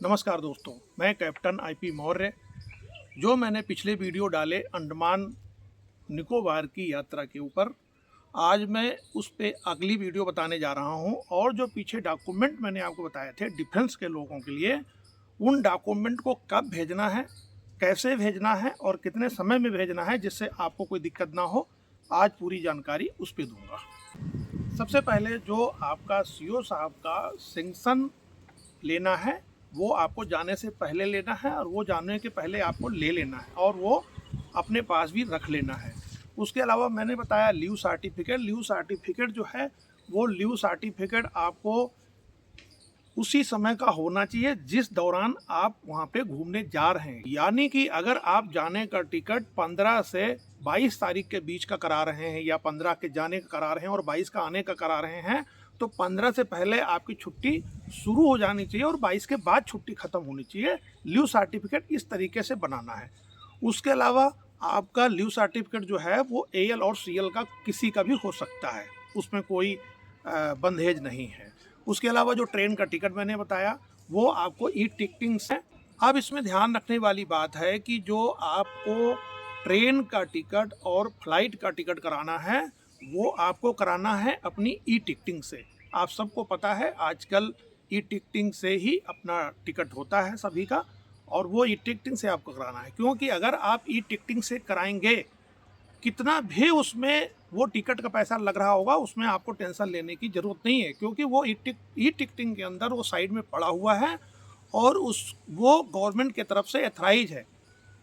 नमस्कार दोस्तों, मैं कैप्टन आईपी मौर्य। जो मैंने पिछले वीडियो डाले अंडमान निकोबार की यात्रा के ऊपर, आज मैं उस पे अगली वीडियो बताने जा रहा हूं। और जो पीछे डॉक्यूमेंट मैंने आपको बताए थे डिफेंस के लोगों के लिए, उन डॉक्यूमेंट को कब भेजना है, कैसे भेजना है और कितने समय में भेजना है, जिससे आपको कोई दिक्कत ना हो, आज पूरी जानकारी उस पर दूंगा। सबसे पहले जो आपका सीओ साहब का सैंक्शन लेना है, वो आपको जाने से पहले लेना है और वो जाने के पहले आपको ले लेना है और वो अपने पास भी रख लेना है। उसके अलावा मैंने बताया लीव सर्टिफिकेट जो है, वो लीव सर्टिफिकेट आपको उसी समय का होना चाहिए जिस दौरान आप वहाँ पे घूमने जा रहे हैं। यानी कि अगर आप जाने का टिकट 15 से 22 तारीख के बीच का करा रहे हैं या 15 के जाने का करा रहे हैं और 22 का आने का करा रहे हैं, तो 15 से पहले आपकी छुट्टी शुरू हो जानी चाहिए और 22 के बाद छुट्टी ख़त्म होनी चाहिए। लीव सर्टिफिकेट इस तरीके से बनाना है। उसके अलावा आपका लीव सर्टिफिकेट जो है वो AL और CL का किसी का भी हो सकता है, उसमें कोई बंधेज नहीं है। उसके अलावा जो ट्रेन का टिकट मैंने बताया, वो आपको टिकटिंग से। अब इसमें ध्यान रखने वाली बात है कि जो आपको ट्रेन का टिकट और फ्लाइट का टिकट कराना है, वो आपको कराना है अपनी टिकटिंग से। आप सबको पता है आजकल टिकटिंग से ही अपना टिकट होता है सभी का, और वो टिकटिंग से आपको कराना है। क्योंकि अगर आप टिकटिंग से कराएंगे, कितना भी उसमें वो टिकट का पैसा लग रहा होगा, उसमें आपको टेंशन लेने की ज़रूरत नहीं है। क्योंकि वो टिकटिंग के अंदर वो साइड में पड़ा हुआ है और वो गवर्नमेंट की तरफ से एथराइज है।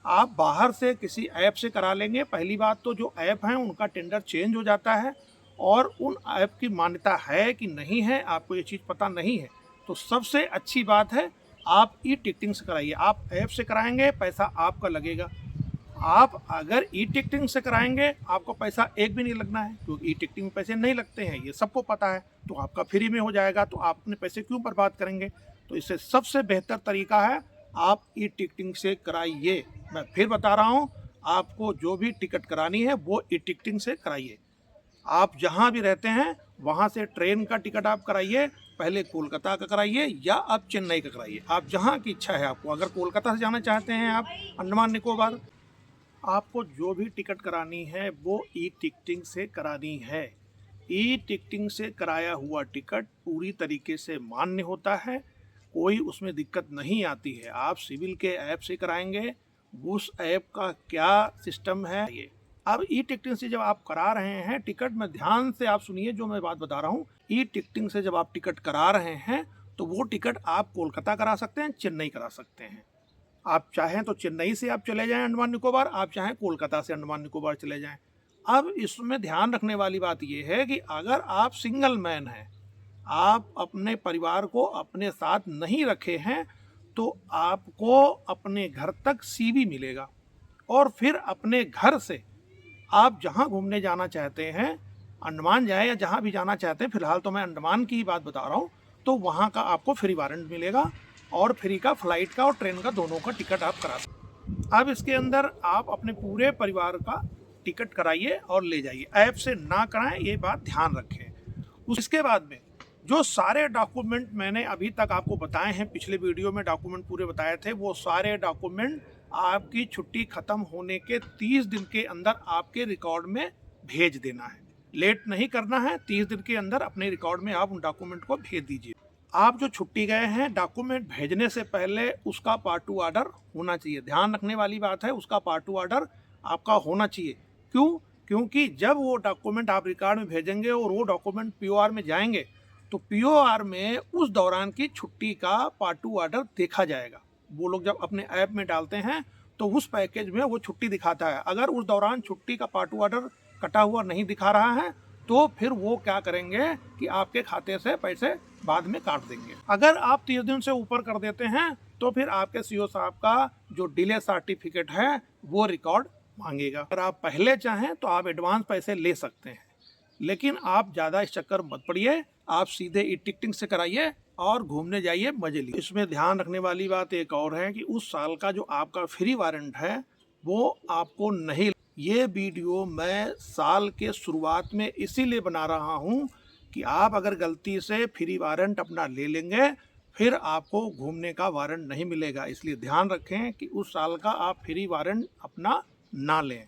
आप बाहर से किसी ऐप से करा लेंगे, पहली बात तो जो ऐप हैं उनका टेंडर चेंज हो जाता है और उन ऐप की मान्यता है कि नहीं है, आपको ये चीज़ पता नहीं है। तो सबसे अच्छी बात है आप टिकटिंग से कराइए। आप ऐप से कराएंगे, पैसा आपका लगेगा। आप अगर टिकटिंग से कराएंगे, आपको पैसा एक भी नहीं लगना है, क्योंकि टिकटिंग में पैसे नहीं लगते हैं, ये सबको पता है। तो आपका फ्री में हो जाएगा, तो आप अपने पैसे क्यों बर्बाद करेंगे। तो इससे सबसे बेहतर तरीका है आप टिकटिंग से कराइए। मैं फिर बता रहा हूँ, आपको जो भी टिकट करानी है वो टिकटिंग से कराइए। आप जहाँ भी रहते हैं वहाँ से ट्रेन का टिकट आप कराइए, पहले कोलकाता का कराइए या आप चेन्नई का कराइए। आप जहाँ की इच्छा है आपको, अगर कोलकाता से जाना चाहते हैं आप अंडमान निकोबार, आपको जो भी टिकट करानी है वो टिकटिंग से करानी है। टिकटिंग से कराया हुआ टिकट पूरी तरीके से मान्य होता है, कोई उसमें दिक्कत नहीं आती है। आप सिविल के ऐप से कराएंगे, उस ऐप का क्या सिस्टम है ये। अब टिकटिंग से जब आप करा रहे हैं टिकट में, ध्यान से आप सुनिए जो मैं बात बता रहा हूँ। टिकटिंग से जब आप टिकट करा रहे हैं तो वो टिकट आप कोलकाता करा सकते हैं, चेन्नई करा सकते हैं। आप चाहें तो चेन्नई से आप चले जाएं अंडमान निकोबार, आप चाहें कोलकाता से अंडमान निकोबार चले जाएं। अब इसमें ध्यान रखने वाली बात यह है कि अगर आप सिंगल मैन हैं, आप अपने परिवार को अपने साथ नहीं रखे हैं, तो आपको अपने घर तक CV मिलेगा और फिर अपने घर से आप जहां घूमने जाना चाहते हैं, अंडमान जाए या जहां भी जाना चाहते हैं, फिलहाल तो मैं अंडमान की ही बात बता रहा हूं, तो वहां का आपको फ्री वारंट मिलेगा और फ्री का फ्लाइट का और ट्रेन का दोनों का टिकट आप करा सकते हैं। अब इसके अंदर आप अपने पूरे परिवार का टिकट कराइए और ले जाइए, ऐप से ना कराएं, ये बात ध्यान रखें। उसके बाद में जो सारे डॉक्यूमेंट मैंने अभी तक आपको बताए हैं, पिछले वीडियो में डॉक्यूमेंट पूरे बताए थे, वो सारे डॉक्यूमेंट आपकी छुट्टी ख़त्म होने के 30 दिन के अंदर आपके रिकॉर्ड में भेज देना है। लेट नहीं करना है, 30 दिन के अंदर अपने रिकॉर्ड में आप उन डॉक्यूमेंट को भेज दीजिए। आप जो छुट्टी गए हैं, डॉक्यूमेंट भेजने से पहले उसका पार्ट 2 ऑर्डर होना चाहिए। ध्यान रखने वाली बात है, उसका पार्ट 2 ऑर्डर आपका होना चाहिए। क्यों? क्योंकि जब वो डॉक्यूमेंट आप रिकॉर्ड में भेजेंगे और वो डॉक्यूमेंट POR में जाएंगे, तो POR में उस दौरान की छुट्टी का पार्ट 2 ऑर्डर देखा जाएगा। वो लोग जब अपने ऐप में डालते हैं तो उस पैकेज में वो छुट्टी दिखाता है। अगर उस दौरान छुट्टी का पार्ट 2 ऑर्डर कटा हुआ नहीं दिखा रहा है, तो फिर वो क्या करेंगे कि आपके खाते से पैसे बाद में काट देंगे। अगर आप 30 दिन से ऊपर कर देते हैं तो फिर आपके CO साहब का जो डिले सर्टिफिकेट है वो रिकॉर्ड मांगेगा। अगर आप पहले चाहें तो आप एडवांस पैसे ले सकते हैं, लेकिन आप ज़्यादा इस चक्कर मत पड़िए। आप सीधे टिकटिंग से कराइए और घूमने जाइए, मजे लीजिए। इसमें ध्यान रखने वाली बात एक और है कि उस साल का जो आपका फ्री वारंट है वो आपको नहीं। ये वीडियो मैं साल के शुरुआत में इसीलिए बना रहा हूँ कि आप अगर गलती से फ्री वारंट अपना ले लेंगे फिर आपको घूमने का वारंट नहीं मिलेगा। इसलिए ध्यान रखें कि उस साल का आप फ्री वारंट अपना ना लें।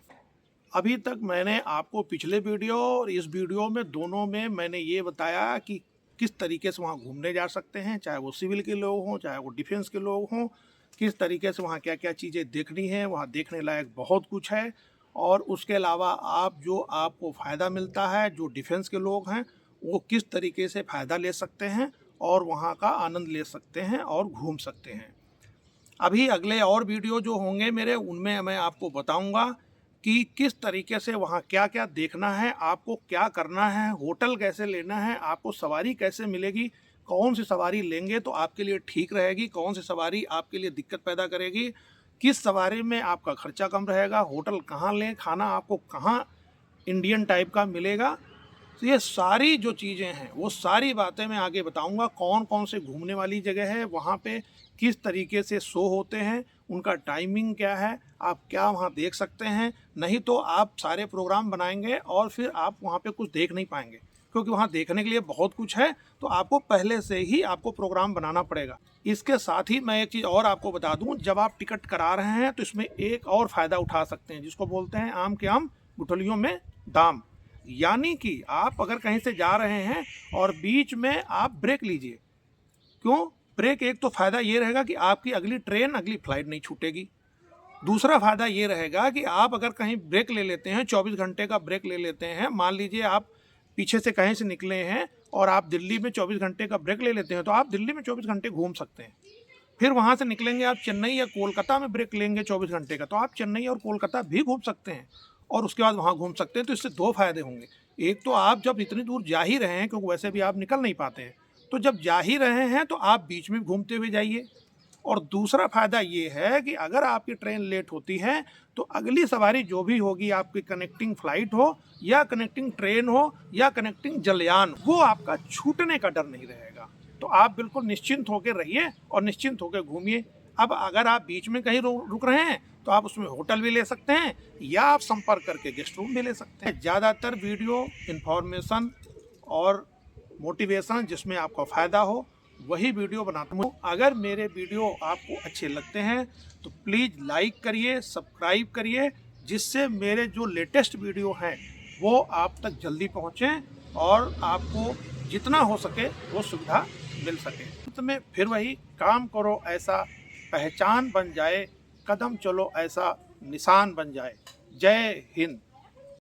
अभी तक मैंने आपको पिछले वीडियो और इस वीडियो में दोनों में मैंने ये बताया कि किस तरीके से वहाँ घूमने जा सकते हैं, चाहे वो सिविल के लोग हों, चाहे वो डिफेंस के लोग हों, किस तरीके से वहाँ क्या क्या चीज़ें देखनी है। वहाँ देखने लायक बहुत कुछ है। और उसके अलावा आपको फ़ायदा मिलता है, जो डिफेंस के लोग हैं वो किस तरीके से फ़ायदा ले सकते हैं और वहाँ का आनंद ले सकते हैं और घूम सकते हैं। अभी अगले और वीडियो जो होंगे मेरे, उनमें मैं आपको बताऊंगा कि किस तरीके से वहाँ क्या क्या देखना है, आपको क्या करना है, होटल कैसे लेना है, आपको सवारी कैसे मिलेगी, कौन सी सवारी लेंगे तो आपके लिए ठीक रहेगी, कौन सी सवारी आपके लिए दिक्कत पैदा करेगी, किस सवारी में आपका खर्चा कम रहेगा, होटल कहाँ लें, खाना आपको कहाँ इंडियन टाइप का मिलेगा। तो ये सारी जो चीज़ें हैं वो सारी बातें मैं आगे बताऊंगा। कौन कौन से घूमने वाली जगह है, वहाँ पे किस तरीके से शो होते हैं, उनका टाइमिंग क्या है, आप क्या वहाँ देख सकते हैं। नहीं तो आप सारे प्रोग्राम बनाएंगे और फिर आप वहाँ पे कुछ देख नहीं पाएंगे, क्योंकि वहाँ देखने के लिए बहुत कुछ है। तो आपको पहले से ही आपको प्रोग्राम बनाना पड़ेगा। इसके साथ ही मैं एक चीज़ और आपको बता दूँ, जब आप टिकट करा रहे हैं तो इसमें एक और फ़ायदा उठा सकते हैं, जिसको बोलते हैं आम के आम गुठलियों में दाम। यानी कि आप अगर कहीं से जा रहे हैं और बीच में आप ब्रेक लीजिए। क्यों ब्रेक? एक तो फ़ायदा ये रहेगा कि आपकी अगली ट्रेन, अगली फ्लाइट नहीं छूटेगी। दूसरा फ़ायदा ये रहेगा कि आप अगर कहीं ब्रेक ले लेते हैं, 24 घंटे का ब्रेक ले लेते हैं, मान लीजिए आप पीछे से कहीं से निकले हैं और आप दिल्ली में 24 घंटे का ब्रेक ले लेते हैं, तो आप दिल्ली में 24 घंटे घूम सकते हैं। फिर वहाँ से निकलेंगे आप चेन्नई या कोलकाता में ब्रेक लेंगे 24 घंटे का, तो आप चेन्नई और कोलकाता भी घूम सकते हैं और उसके बाद वहाँ घूम सकते हैं। तो इससे दो फायदे होंगे। एक तो आप जब इतनी दूर जा ही रहे हैं, क्योंकि वैसे भी आप निकल नहीं पाते हैं, तो जब जा ही रहे हैं तो आप बीच में घूमते हुए जाइए। और दूसरा फ़ायदा ये है कि अगर आपकी ट्रेन लेट होती है तो अगली सवारी जो भी होगी, आपकी कनेक्टिंग फ़्लाइट हो या कनेक्टिंग ट्रेन हो या कनेक्टिंग जलयान, वो आपका छूटने का डर नहीं रहेगा। तो आप बिल्कुल निश्चिंत होकर रहिए और निश्चिंत होकर घूमिए। अब अगर आप बीच में कहीं रुक रहे हैं तो आप उसमें होटल भी ले सकते हैं या आप संपर्क करके गेस्ट रूम भी ले सकते हैं। ज़्यादातर वीडियो इन्फॉर्मेशन और मोटिवेशन, जिसमें आपका फ़ायदा हो, वही वीडियो बनाता हूँ। अगर मेरे वीडियो आपको अच्छे लगते हैं तो प्लीज़ लाइक करिए, सब्सक्राइब करिए, जिससे मेरे जो लेटेस्ट वीडियो हैं वो आप तक जल्दी पहुँचें और आपको जितना हो सके वो सुविधा मिल सके। अंत में फिर वही, काम करो ऐसा पहचान बन जाए, कदम चलो ऐसा निशान बन जाए। जय हिंद।